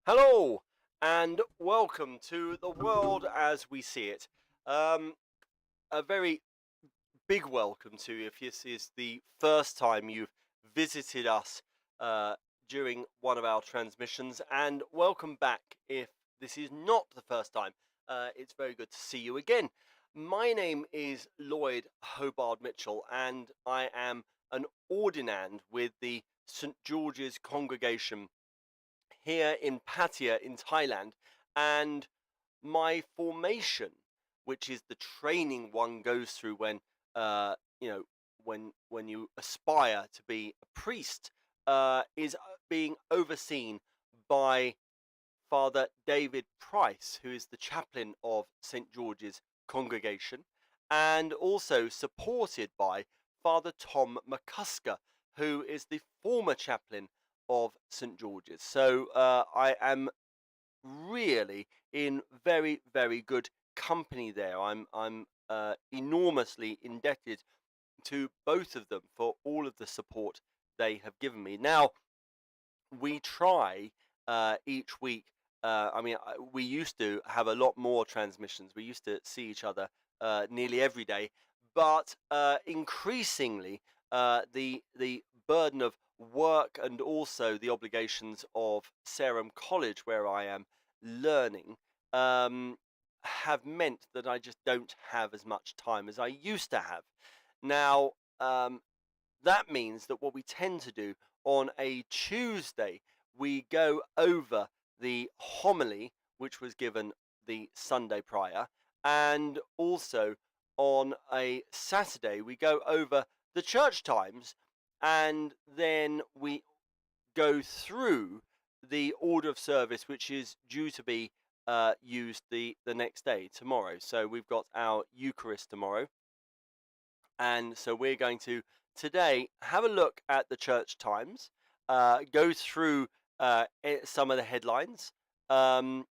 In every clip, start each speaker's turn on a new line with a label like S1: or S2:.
S1: Hello and welcome to the world as we see it. A very big welcome to you if this is the first time you've visited us uh, during one of our transmissions, and welcome back if this is not the first time. It's very good to see you again. My name is Lloyd Hobart Mitchell, and I am an ordinand with the St George's congregation here in Pattaya in Thailand, and my formation, which is the training one goes through when you know when you aspire to be a priest, is being overseen by Father David Price, who is the chaplain of St George's congregation, and also supported by Father Tom McCusker, who is the former chaplain of St George's. So I am really in very, very good company there. I'm enormously indebted to both of them for all of the support they have given me. Now, we try each week. We used to have a lot more transmissions. We used to see each other nearly every day, but increasingly, the burden of work and also the obligations of Sarum College, where I am learning, have meant that I just don't have as much time as I used to have. Now, that means that what we tend to do on a Tuesday, we go over the homily which was given the Sunday prior, and also on a Saturday, we go over the church times, and then we go through the order of service, which is due to be used the next day, tomorrow. So we've got our Eucharist tomorrow, and so we're going to today have a look at the church times, go through some of the headlines, and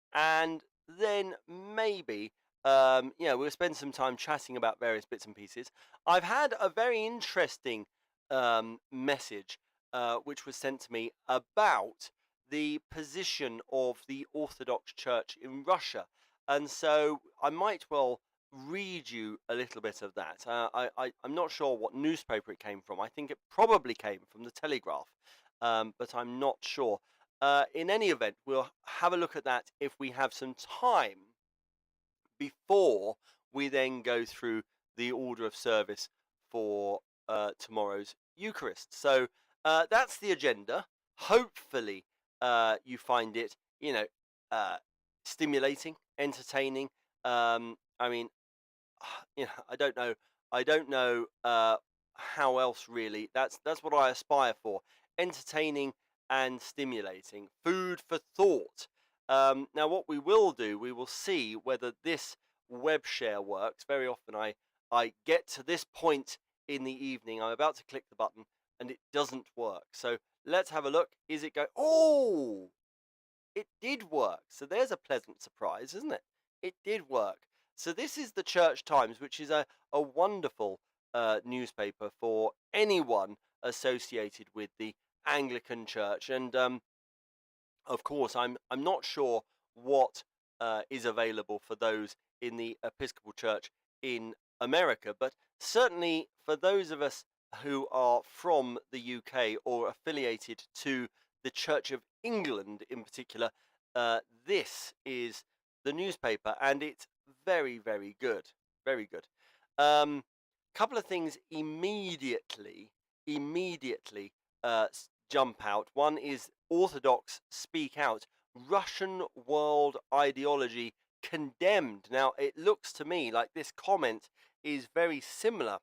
S1: then maybe we'll spend some time chatting about various bits and pieces. I've had a very interesting message which was sent to me about the position of the Orthodox Church in Russia, and so I might well read you a little bit of that. I'm not sure what newspaper it came from. I think it probably came from the Telegraph, but I'm not sure. In any event, we'll have a look at that if we have some time before we then go through the order of service for tomorrow's Eucharist. So that's the agenda. Hopefully, you find it, stimulating, entertaining. I mean, I don't know. I don't know how else really. That's what I aspire for: entertaining and stimulating, food for thought. Now, what we will do, we will see whether this web share works. Very often, I get to this point in the evening. I'm about to click the button, and it doesn't work. So let's have a look. Is it go? Oh, it did work. So there's a pleasant surprise, isn't it? It did work. So this is the Church Times, which is a wonderful newspaper for anyone associated with the Anglican Church. And of course, I'm not sure what is available for those in the Episcopal Church in America, but certainly for those of us who are from the UK or affiliated to the Church of England in particular, this is the newspaper, and it's very, very good. Very good. Couple of things immediately jump out. One is Orthodox speak out. Russian world ideology condemned. Now, it looks to me like this comment is very similar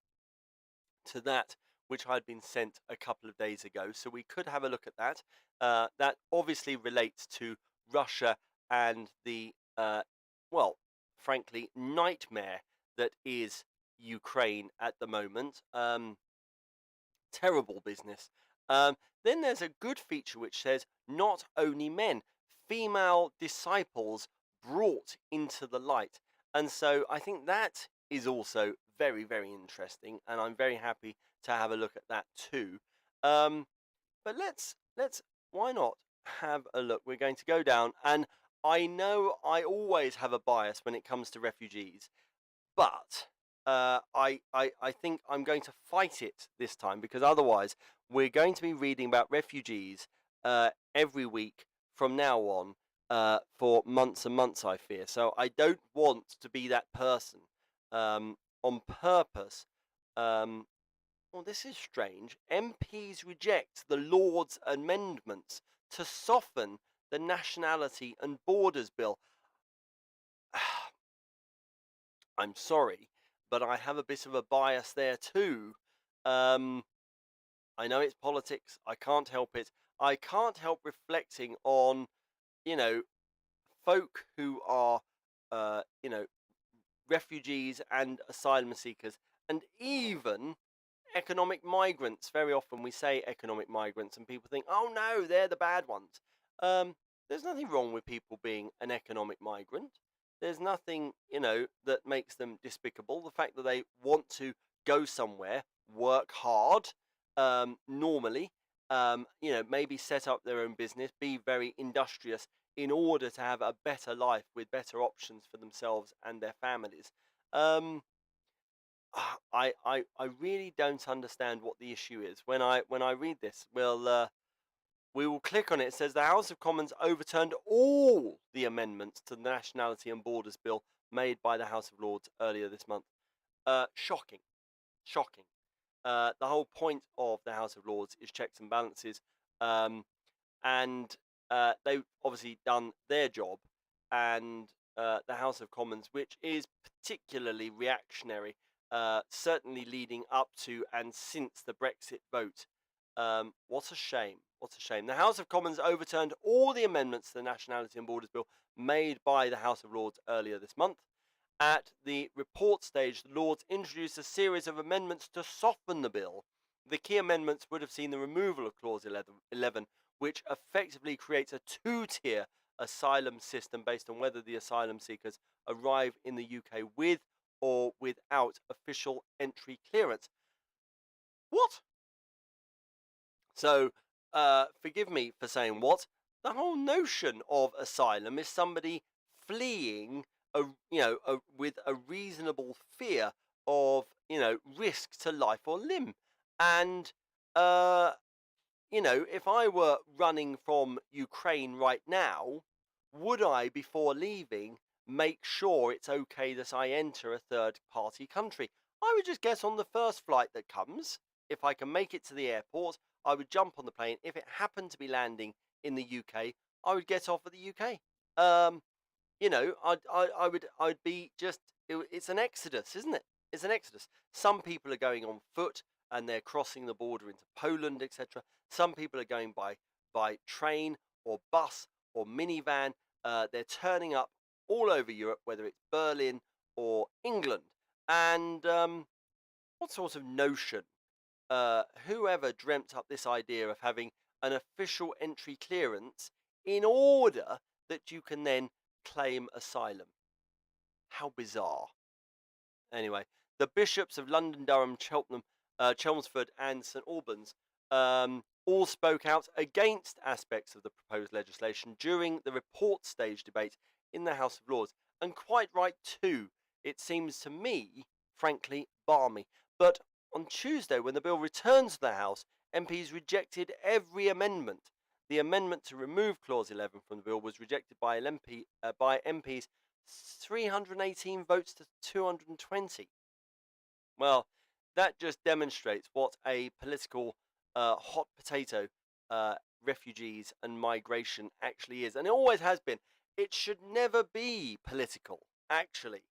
S1: to that which I'd been sent a couple of days ago. So we could have a look at that. That obviously relates to Russia and the, frankly, nightmare that is Ukraine at the moment. Terrible business. Then there's a good feature which says, not only men, female disciples brought into the light. And so I think that is also very, very interesting, and I'm very happy to have a look at that too. But let's why not have a look. We're going to go down, and I know I always have a bias when it comes to refugees, but I think I'm going to fight it this time because otherwise we're going to be reading about refugees every week from now on for months and months, I fear. So I don't want to be that person on purpose. Um, well, this is strange. MPs reject the Lord's amendments to soften the Nationality and Borders Bill. I'm sorry, but I have a bit of a bias there too. Um, I know it's politics. I can't help it. I can't help reflecting on, you know, folk who are, you know, refugees and asylum seekers, and even economic migrants. Very often we say economic migrants, and people think, oh no, they're the bad ones. Um, there's nothing wrong with people being an economic migrant. There's nothing, that makes them despicable. The fact that they want to go somewhere, work hard, normally, maybe set up their own business, be very industrious in order to have a better life with better options for themselves and their families. Um, I really don't understand what the issue is. When I read this, we will click on it. It says the House of Commons overturned all the amendments to the Nationality and Borders Bill made by the House of Lords earlier this month. Shocking, shocking. The whole point of the House of Lords is checks and balances, um, and they've obviously done their job, and the House of Commons, which is particularly reactionary, certainly leading up to and since the Brexit vote. What a shame. What a shame. The House of Commons overturned all the amendments to the Nationality and Borders Bill made by the House of Lords earlier this month. At the report stage, the Lords introduced a series of amendments to soften the bill. The key amendments would have seen the removal of Clause 11, which effectively creates a two-tier asylum system based on whether the asylum seekers arrive in the UK with or without official entry clearance. What? So, forgive me for saying what. The whole notion of asylum is somebody fleeing with a reasonable fear of, risk to life or limb. And, if I were running from Ukraine right now, would I, before leaving, make sure it's okay that I enter a third party country? I would just get on the first flight that comes. If I can make it to the airport, I would jump on the plane. If it happened to be landing in the UK, I would get off at the UK. I'd be just. It's an exodus, isn't it? It's an exodus. Some people are going on foot and they're crossing the border into Poland, etc. Some people are going by train or bus or minivan. They're turning up all over Europe, whether it's Berlin or England. And what sort of notion? Whoever dreamt up this idea of having an official entry clearance in order that you can then claim asylum? How bizarre. Anyway, the bishops of London, Durham, Cheltenham, Chelmsford, and St Albans all spoke out against aspects of the proposed legislation during the report stage debate in the House of Lords, and quite right too. It seems to me, frankly, balmy. But on Tuesday, when the bill returned to the House, MPs rejected every amendment. The amendment to remove Clause 11 from the bill was rejected by MPs 318 votes to 220. Well, that just demonstrates what a political hot potato refugees and migration actually is. And it always has been. It should never be political, actually.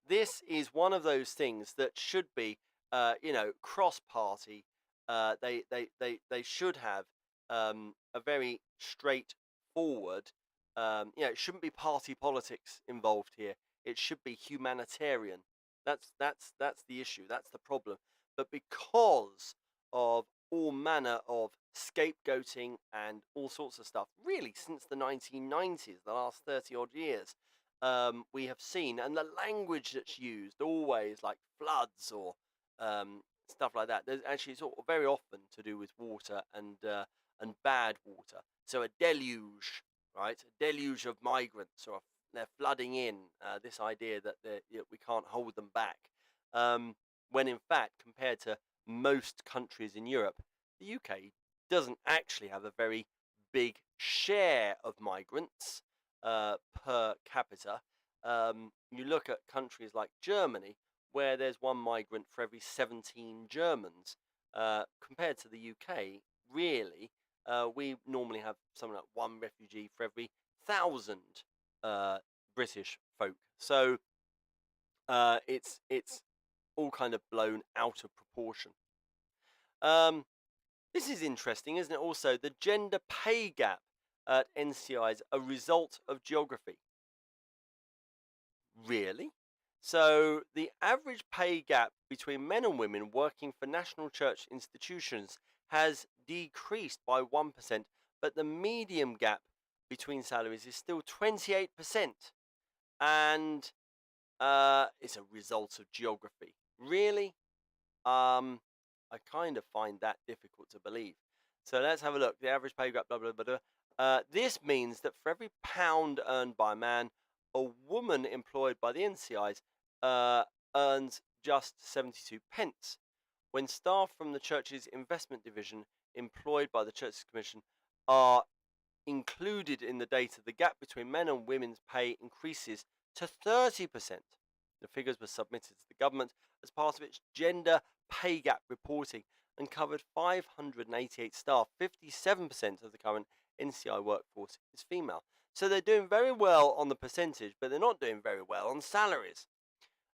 S1: This is one of those things that should be, cross-party. They should have a very straightforward. It shouldn't be party politics involved here. It should be humanitarian. That's the issue. That's the problem. But because of all manner of scapegoating and all sorts of stuff, really since the 1990s, the last 30 odd years, we have seen, and the language that's used always like floods or stuff like that. There's actually sort of very often to do with water and and bad water. So a deluge, right? A deluge of migrants, or they're flooding in. This idea that we can't hold them back, when in fact, compared to most countries in Europe, the UK doesn't actually have a very big share of migrants per capita. You look at countries like Germany, where there's one migrant for every 17 Germans. Compared to the UK, really, we normally have something like one refugee for every 1,000 British folk. So it's all kind of blown out of proportion. This is interesting, isn't it? Also, the gender pay gap at NCI is a result of geography. Really? So, the average pay gap between men and women working for national church institutions has decreased by 1%, but the median gap between salaries is still 28%. And it's a result of geography. Really? I kind of find that difficult to believe. So let's have a look. The average pay gap, blah, blah, blah, blah. This means that for every pound earned by a man, a woman employed by the NCIs earns just 72 pence. When staff from the church's investment division employed by the Churches Commission are included in the data, the gap between men and women's pay increases to 30%. The figures were submitted to the government as part of its gender pay gap reporting and covered 588 staff. 57% of the current NCI workforce is female. So they're doing very well on the percentage, but they're not doing very well on salaries.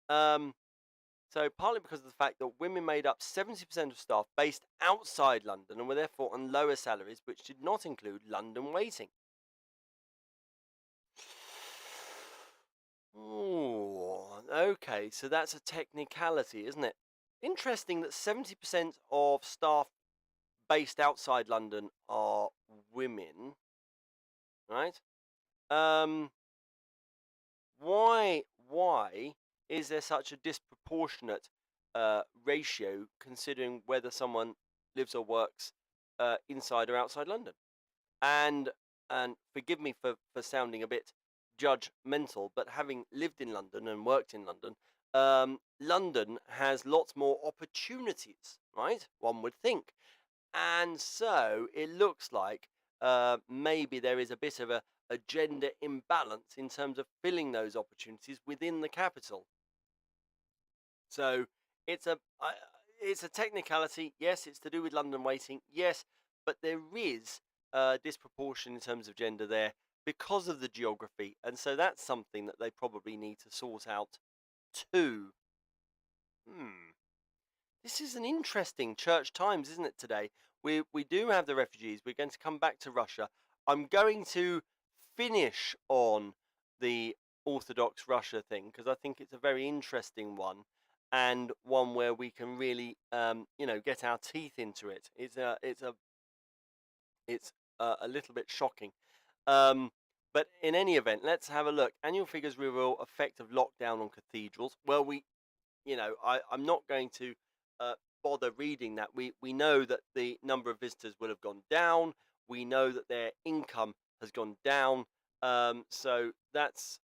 S1: So partly because of the fact that women made up 70% of staff based outside London and were therefore on lower salaries, which did not include London waiting. Oh, okay, so that's a technicality, isn't it? Interesting that 70% of staff based outside London are women, right? Why is there such a disproportionate ratio considering whether someone lives or works inside or outside London? And forgive me for sounding a bit judgmental, but having lived in London and worked in London, London has lots more opportunities, right? One would think. And so it looks like maybe there is a bit of a gender imbalance in terms of filling those opportunities within the capital. So it's a technicality. Yes, it's to do with London waiting. Yes, but there is disproportion in terms of gender there because of the geography, and so that's something that they probably need to sort out too. This is an interesting church times, isn't it, today? We do have the refugees. We're going to come back to Russia. I'm going to finish on the Orthodox Russia thing because I think it's a very interesting one and one where we can really, get our teeth into it. It's a little bit shocking. But in any event, let's have a look. Annual figures reveal effect of lockdown on cathedrals. Well, I'm not going to bother reading that. We know that the number of visitors will have gone down. We know that their income has gone down. So that's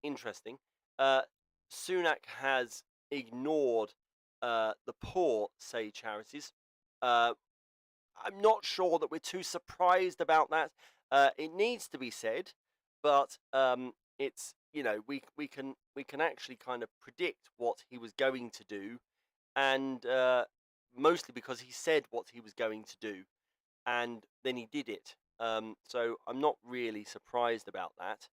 S1: interesting. Sunak has ignored the poor, say charities. I'm not sure that we're too surprised about that. It needs to be said, but it's we can actually kind of predict what he was going to do, and mostly because he said what he was going to do, and then he did it. So I'm not really surprised about that.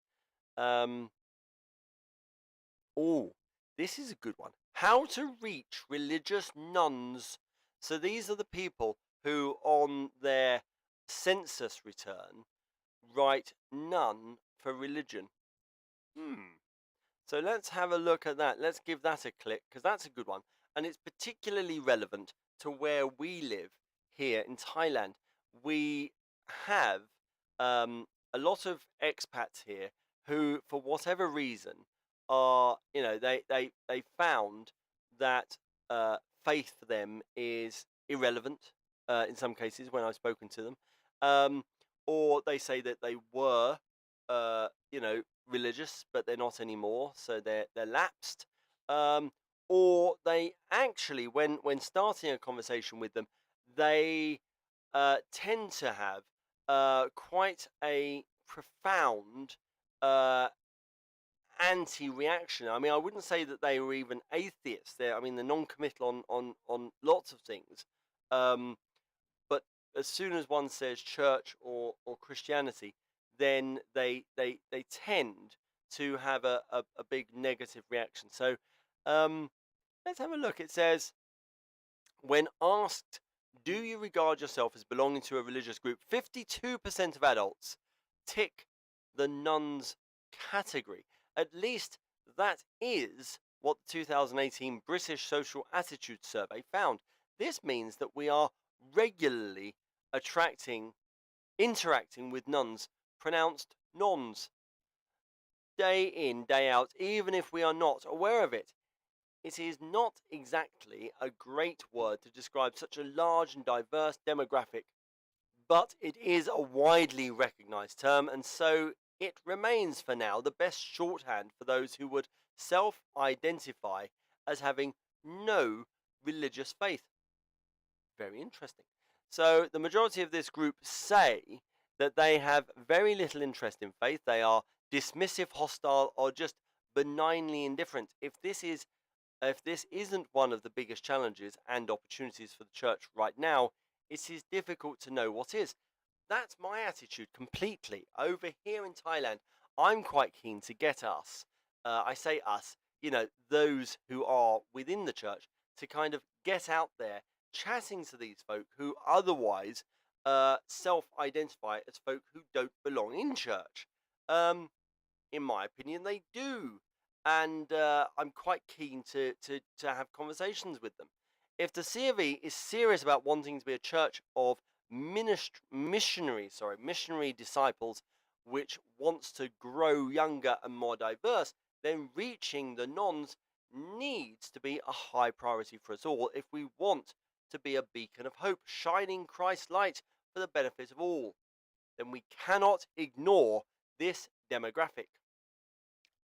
S1: Oh, this is a good one. How to reach religious nuns. So these are the people who, on their census return, write none for religion. So let's have a look at that. Let's give that a click because that's a good one. And it's particularly relevant to where we live here in Thailand. We have a lot of expats here who, for whatever reason, are, they found that faith for them is irrelevant. in some cases when I've spoken to them, um, or they say that they were, you know, religious, but they're not anymore, so they're lapsed. Um, or they actually, when starting a conversation with them, they tend to have quite a profound uh, anti-reaction. I mean, I wouldn't say that they were even atheists. I mean, they're non-committal on lots of things. Um, but as soon as one says church or Christianity, then they tend to have a big negative reaction. So um, let's have a look. It says, when asked, do you regard yourself as belonging to a religious group, 52% of adults tick the nuns category. At least that is what the 2018 British Social Attitude Survey found. This means that we are regularly interacting with nuns, pronounced nons, day in, day out, even if we are not aware of it. It is not exactly a great word to describe such a large and diverse demographic, but it is a widely recognized term, and so it remains for now the best shorthand for those who would self identify as having no religious faith. Very interesting. So, the majority of this group say that they have very little interest in faith. They are dismissive, hostile, or just benignly indifferent. If this isn't one of the biggest challenges and opportunities for the church right now, it is difficult to know what is. That's my attitude completely. Over here in Thailand, I'm quite keen to get us, I say us, you know, those who are within the church, to kind of get out there chatting to these folk who otherwise self identify as folk who don't belong in church. Um, in my opinion, they do. And I'm quite keen to have conversations with them. If the C of E is serious about wanting to be a church of missionary disciples, which wants to grow younger and more diverse, then reaching the nons needs to be a high priority for us all if we want to be a beacon of hope, shining Christ's light for the benefit of all. Then we cannot ignore this demographic,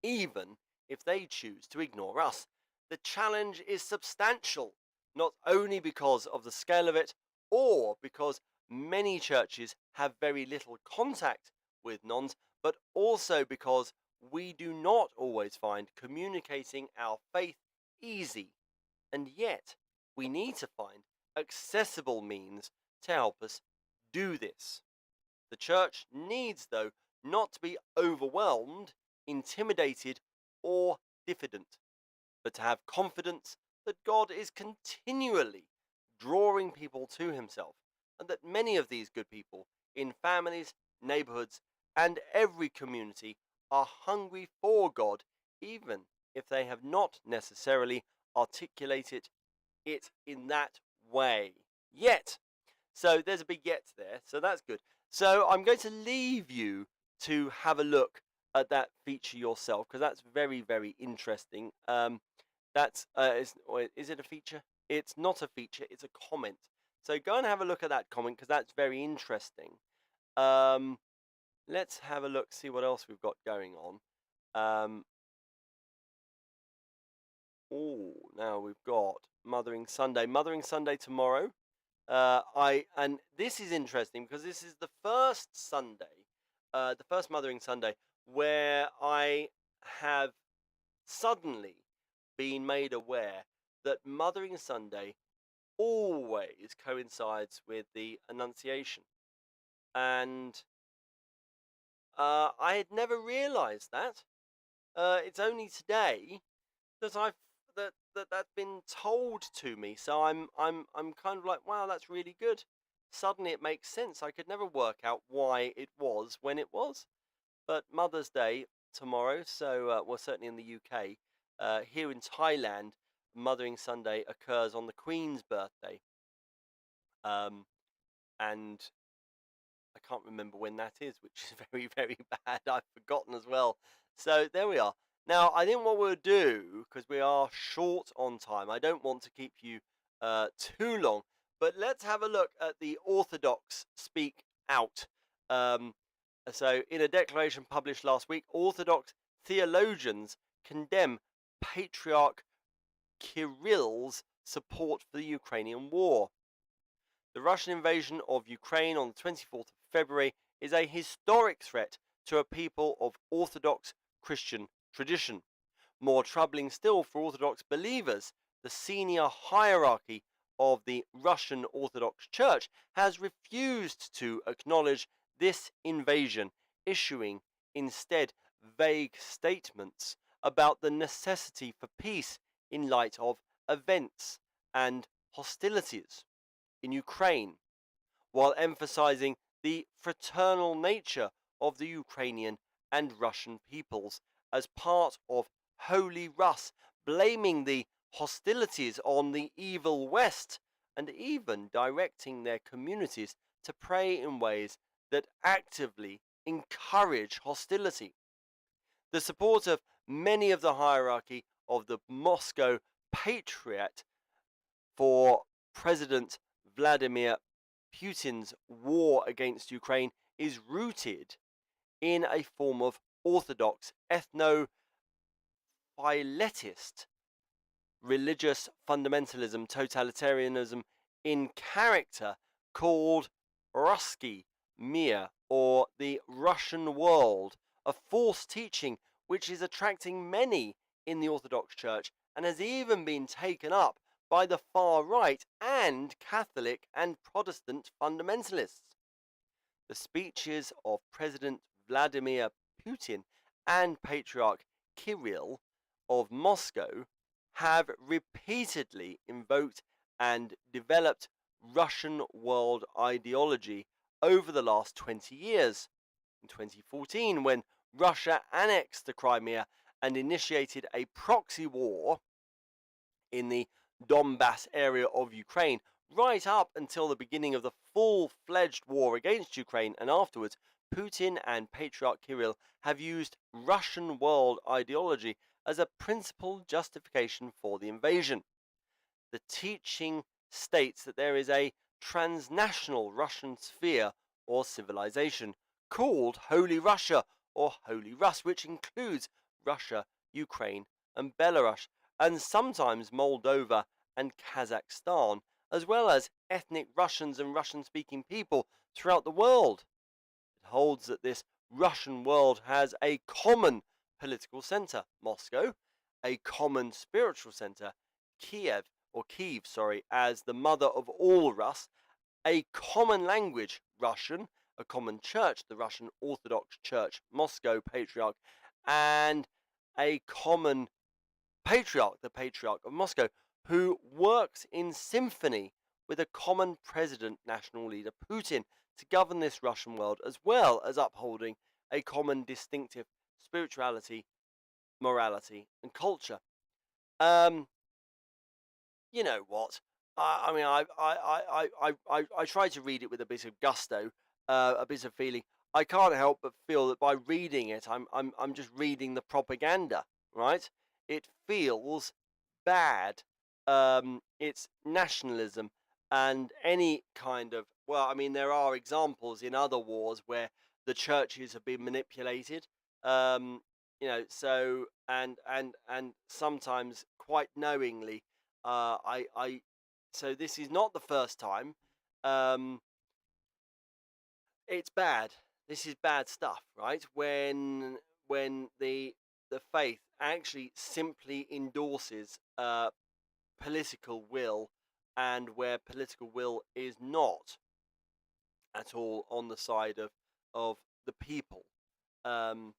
S1: even if they choose to ignore us. The challenge is substantial, not only because of the scale of it, or because many churches have very little contact with nons, but also because we do not always find communicating our faith easy. And yet, we need to find accessible means to help us do this. The church needs, though, not to be overwhelmed, intimidated, or diffident, but to have confidence that God is continually drawing people to himself, and that many of these good people in families, neighborhoods, and every community are hungry for God, even if they have not necessarily articulated it in that way yet. So there's a big yet there, so that's good. So I'm going to leave you to have a look at that feature yourself, because that's very, very interesting. Is it a feature? It's not a feature, it's a comment. So go and have a look at that comment, because that's very interesting. Let's have a look, see what else we've got going on. Now we've got Mothering Sunday. Mothering Sunday tomorrow. And this is interesting because this is the first Sunday, the first Mothering Sunday, where I have suddenly been made aware that Mothering Sunday always coincides with the Annunciation, and I had never realised that. It's only today that that's been told to me. So I'm kind of like, wow, that's really good. Suddenly it makes sense. I could never work out why it was when it was. But Mother's Day tomorrow, so well, certainly in the UK. Here in Thailand, Mothering Sunday occurs on the Queen's birthday, and I can't remember when that is, which is very, very bad. I've forgotten as well. So there we are. Now, I think what we'll do, because we are short on time, I don't want to keep you too long, But let's have a look at the Orthodox speak out. Um, so, in a declaration published last week, Orthodox theologians condemn Patriarch Kirill's support for the Ukrainian war. The Russian invasion of Ukraine on the 24th of February is a historic threat to a people of Orthodox Christian tradition. More troubling still for Orthodox believers, the senior hierarchy of the Russian Orthodox Church has refused to acknowledge this invasion, issuing instead vague statements about the necessity for peace in light of events and hostilities in Ukraine, while emphasizing the fraternal nature of the Ukrainian and Russian peoples as part of Holy Rus, blaming the hostilities on the evil West and even directing their communities to pray in ways that actively encourage hostility. The support of many of the hierarchy of the Moscow Patriot for President Vladimir Putin's war against Ukraine is rooted in a form of orthodox ethno-philetist religious fundamentalism, totalitarianism in character called Ruski Mir, or the Russian world, a false teaching which is attracting many in the Orthodox Church and has even been taken up by the far right and Catholic and Protestant fundamentalists. The speeches of President Vladimir Putin and Patriarch Kirill of Moscow have repeatedly invoked and developed Russian world ideology over the last 20 years. In 2014, when Russia annexed the Crimea and initiated a proxy war in the Donbass area of Ukraine, right up until the beginning of the full-fledged war against Ukraine and afterwards, Putin and Patriarch Kirill have used Russian world ideology as a principal justification for the invasion. The teaching states that there is a transnational Russian sphere or civilization called Holy Russia or Holy Rus, which includes Russia, Ukraine, and Belarus, and sometimes Moldova and Kazakhstan, as well as ethnic Russians and Russian-speaking people throughout the world. It holds that this Russian world has a common political center, Moscow, a common spiritual center, Kiev, as the mother of all Rus, a common language, Russian, a common church, the Russian Orthodox Church, Moscow Patriarch, and a common patriarch, the Patriarch of Moscow, who works in symphony with a common president, national leader Putin, to govern this Russian world, as well as upholding a common distinctive spirituality, morality, and culture. You know what? I mean, I try to read it with a bit of gusto, a bit of feeling. I can't help but feel that by reading it, I'm just reading the propaganda, right? It feels bad. It's nationalism and any kind of, well, I mean, there are examples in other wars where the churches have been manipulated. So and sometimes quite knowingly. So this is not the first time. Um, it's bad. This is bad stuff, right? When the faith actually simply endorses political will, and where political will is not at all on the side of the people. Um,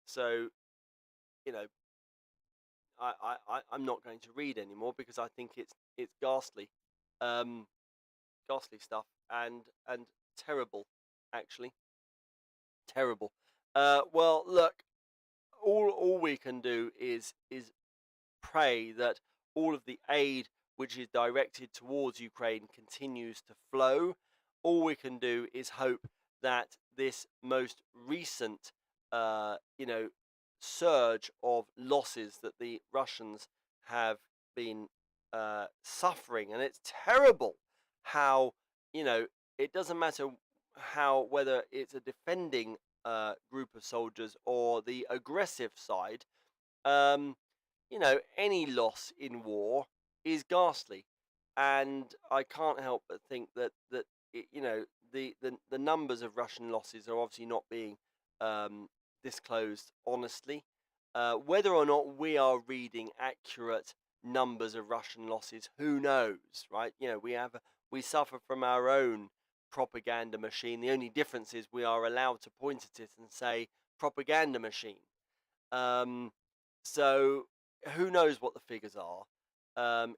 S1: so you know, I'm not going to read anymore because I think it's ghastly, ghastly stuff and terrible, actually terrible. Well, look, all we can do is pray that all of the aid which is directed towards Ukraine continues to flow. All we can do is hope that this most recent, surge of losses that the Russians have been suffering, and it's terrible how, you know, it doesn't matter how, whether it's a defending group of soldiers or the aggressive side. Um, any loss in war is ghastly, and I can't help but think that the numbers of Russian losses are obviously not being um, disclosed honestly. Whether or not we are reading accurate numbers of Russian losses, who knows, right? We suffer from our own propaganda machine. The only difference is we are allowed to point at it and say propaganda machine. Um, so who knows what the figures are?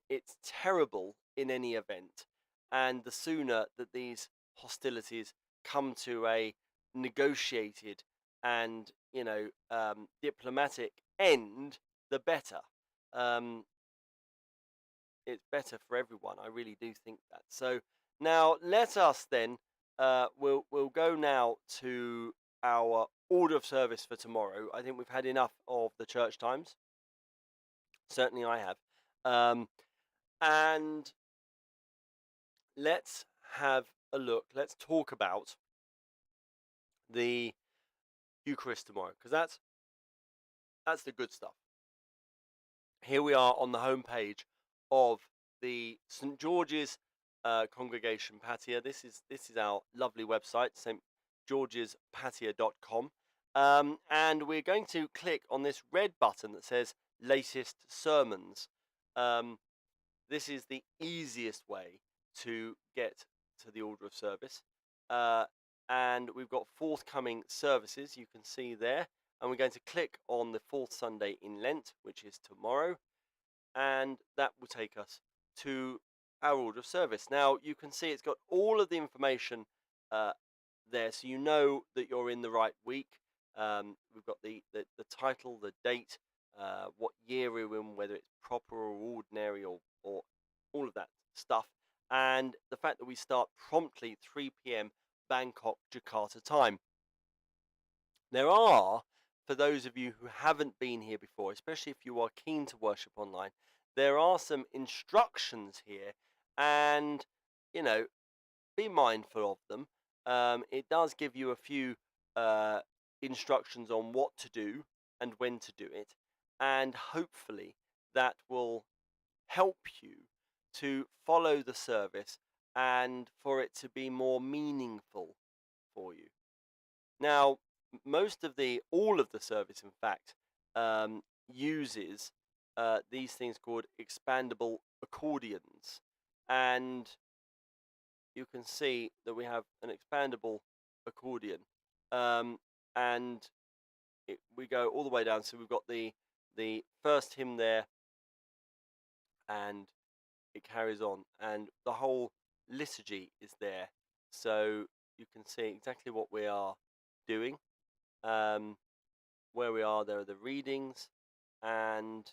S1: It's terrible in any event, and the sooner that these hostilities come to a negotiated and diplomatic end, the better. Um, it's better for everyone. I really do think that. So now let us then we'll go now to our order of service for tomorrow. I think we've had enough of the church times. Certainly, I have. And let's have a look. Let's talk about the Eucharist tomorrow, because that's the good stuff. Here we are on the homepage of the St George's Congregation Patia. This is our lovely website, stgeorgespatia.com. And we're going to click on this red button that says latest sermons. This is the easiest way to get to the order of service. And we've got forthcoming services, you can see there. And we're going to click on the fourth Sunday in Lent, which is tomorrow. And that will take us to our order of service. Now, you can see it's got all of the information there, so you know that you're in the right week. We've got the title, the date, what year we're in, whether it's proper or ordinary or all of that stuff. And the fact that we start promptly 3 p.m. Bangkok, Jakarta time. There are, for those of you who haven't been here before, especially if you are keen to worship online, there are some instructions here, and be mindful of them. It does give you a few instructions on what to do and when to do it, and hopefully that will help you to follow the service and for it to be more meaningful for you. Now, all of the service, in fact, uses these things called expandable accordions, and you can see that we have an expandable accordion, and we go all the way down. So we've got the first hymn there, and it carries on, and the whole liturgy is there, so you can see exactly what we are doing. Where we are, there are the readings, and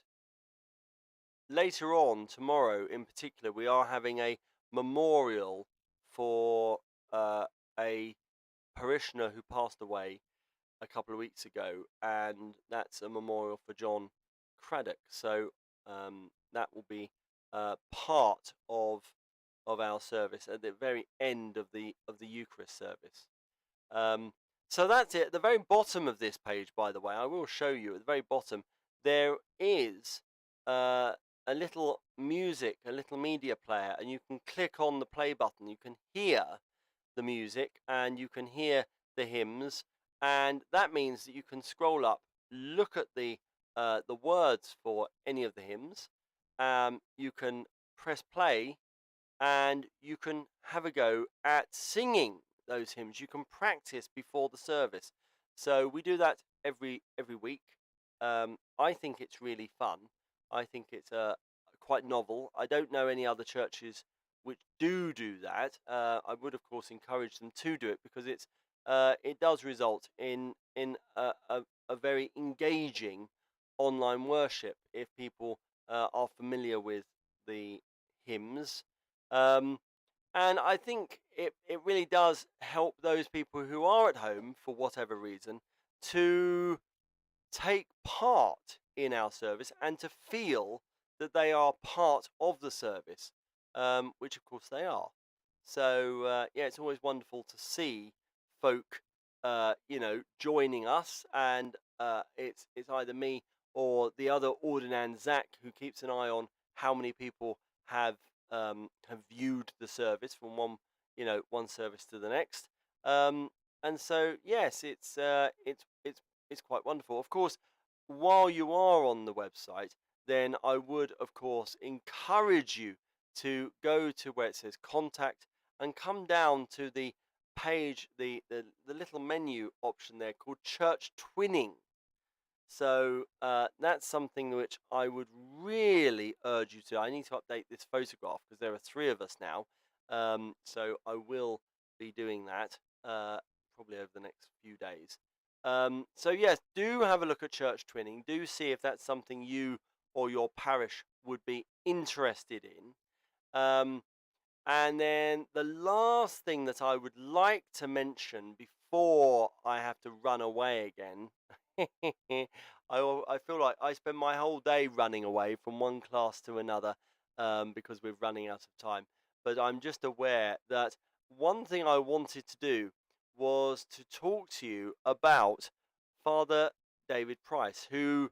S1: later on tomorrow in particular we are having a memorial for a parishioner who passed away a couple of weeks ago, and that's a memorial for John Craddock. So that will be part of our service at the very end of the Eucharist service. So that's it. At the very bottom of this page, by the way, I will show you at the very bottom, there is a little music, a little media player, and you can click on the play button. You can hear the music and you can hear the hymns, and that means that you can scroll up, look at the words for any of the hymns. You can press play, and you can have a go at singing those hymns. You can practice before the service. So we do that every week. I think it's really fun. I think it's quite novel. I don't know any other churches which do that. I would, of course, encourage them to do it, because it does result in a very engaging online worship if people are familiar with the hymns. And I think it really does help those people who are at home for whatever reason to take part in our service and to feel that they are part of the service, which of course they are. So yeah, it's always wonderful to see folk, joining us, and it's either me or the other Ordinand Zach who keeps an eye on how many people have viewed the service from one service to the next. Um, and so yes, it's quite wonderful. Of course, while you are on the website, then I would of course encourage you to go to where it says contact and come down to the page, the little menu option there called church twinning. So that's something which I would really urge you to. I need to update this photograph because there are three of us now. So I will be doing that probably over the next few days. So yes, do have a look at church twinning. Do see if that's something you or your parish would be interested in. And then the last thing that I would like to mention before I have to run away again, I feel like I spend my whole day running away from one class to another because we're running out of time. But I'm just aware that one thing I wanted to do was to talk to you about Father David Price, who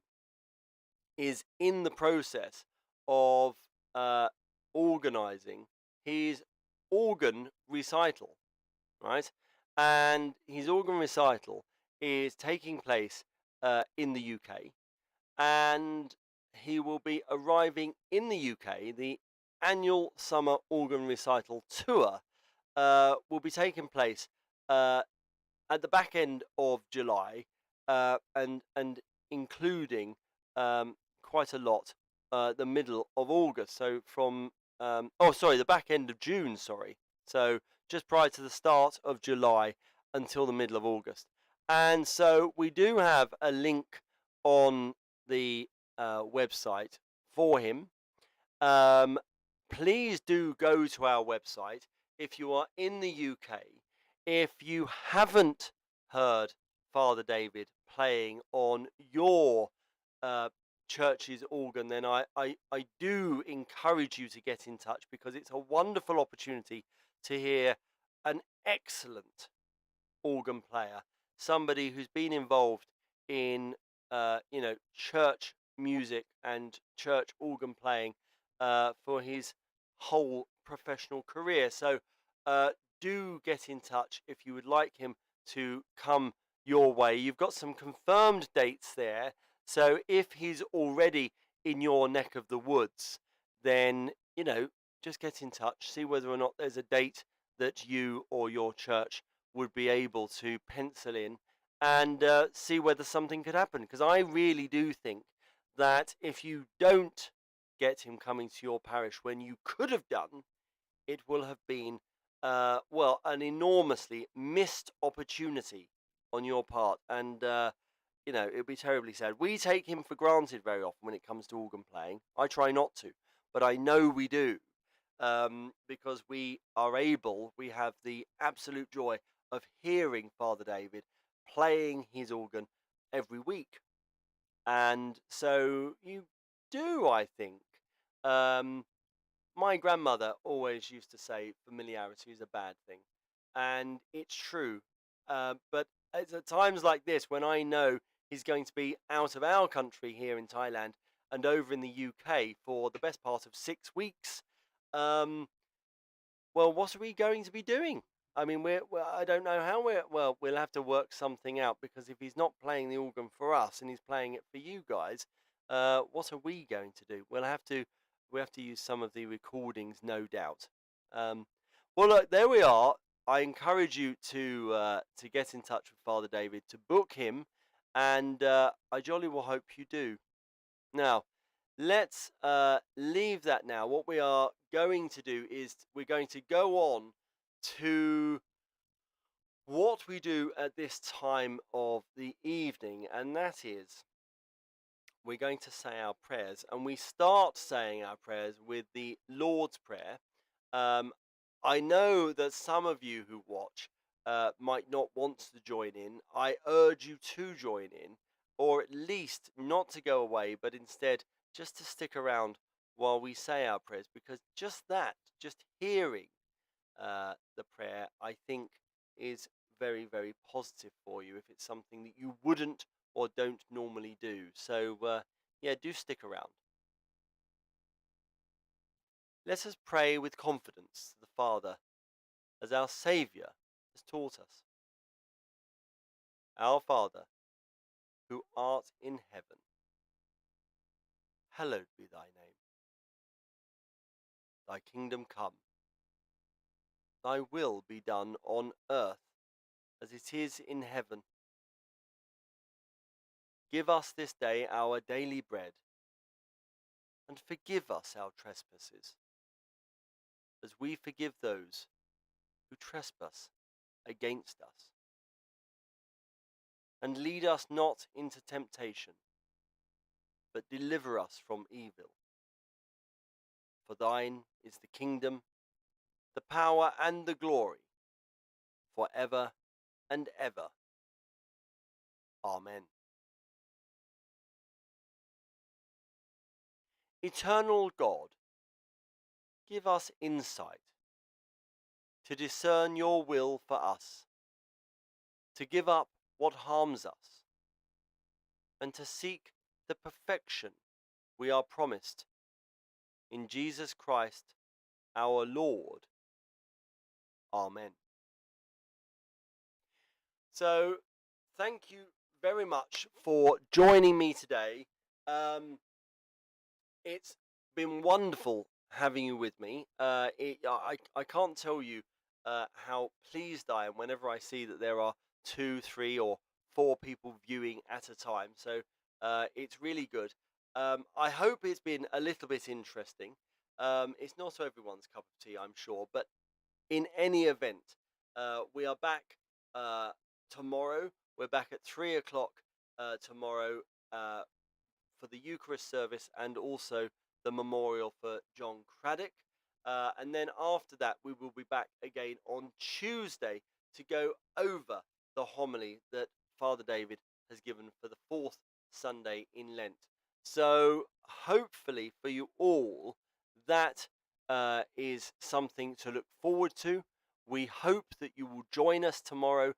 S1: is in the process of uh, organizing his organ recital, right? And his organ recital is taking place in the UK, and he will be arriving in the UK. The annual summer organ recital tour will be taking place uh, at the back end of July, and including quite a lot the middle of August. So from the back end of June. Sorry, so just prior to the start of July until the middle of August. And so we do have a link on the website for him. um, Please do go to our website if you are in the UK. If you haven't heard Father David playing on your uh, church's organ, then I do encourage you to get in touch because it's a wonderful opportunity to hear an excellent organ player, somebody who's been involved in church music and church organ playing for his whole professional career. So uh, do get in touch if you would like him to come your way. You've got some confirmed dates there. So if he's already in your neck of the woods, then just get in touch, see whether or not there's a date that you or your church would be able to pencil in, and see whether something could happen. Because I really do think that if you don't get him coming to your parish when you could have done, it will have been, an enormously missed opportunity on your part. And, it would be terribly sad. We take him for granted very often when it comes to organ playing. I try not to, but I know we do, because we have the absolute joy of hearing Father David playing his organ every week. And so you do, I think. Um, my grandmother always used to say familiarity is a bad thing. And it's true. But it's at times like this when I know he's going to be out of our country here in Thailand and over in the UK for the best part of 6 weeks. Um, well, what are we going to be doing? I mean, I don't know how we'll have to work something out, because if he's not playing the organ for us and he's playing it for you guys, what are we going to do? We have to use some of the recordings, no doubt. Um, well, look, there we are. I encourage you to get in touch with Father David, to book him, and I jolly well hope you do. Now, let's leave that now. What we are going to do is we're going to go on to what we do at this time of the evening, and that is we're going to say our prayers. And we start saying our prayers with the Lord's Prayer. Um, I know that some of you who watch might not want to join in. I urge you to join in, or at least not to go away, but instead just to stick around while we say our prayers, because just hearing the prayer, I think is very, very positive for you if it's something that you wouldn't or don't normally do. So, yeah, do stick around. Let us pray with confidence to the Father, as our Saviour has taught us. Our Father, who art in heaven, hallowed be thy name. Thy kingdom come, thy will be done on earth as it is in heaven. Give us this day our daily bread, and forgive us our trespasses, as we forgive those who trespass against us. And lead us not into temptation, but deliver us from evil. For thine is the kingdom, the power, and the glory, for ever and ever. Amen. Eternal God, give us insight to discern your will for us, to give up what harms us, and to seek the perfection we are promised in Jesus Christ our Lord. Amen. So, thank you very much for joining me today. It's been wonderful having you with me. I can't tell you how pleased I am whenever I see that there are 2, 3, or 4 people viewing at a time. So it's really good. I hope it's been a little bit interesting. It's not everyone's cup of tea, I'm sure, but in any event, we are back tomorrow. We're back at 3 o'clock tomorrow for the Eucharist service and also the memorial for John Craddock. And then after that, we will be back again on Tuesday to go over the homily that Father David has given for the 4th Sunday in Lent. So hopefully for you all, that is something to look forward to. We hope that you will join us tomorrow,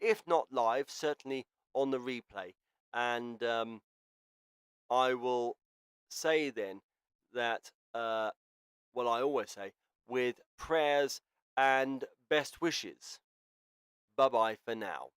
S1: if not live, certainly on the replay. And I will say then that, well, I always say, with prayers and best wishes. Bye-bye for now.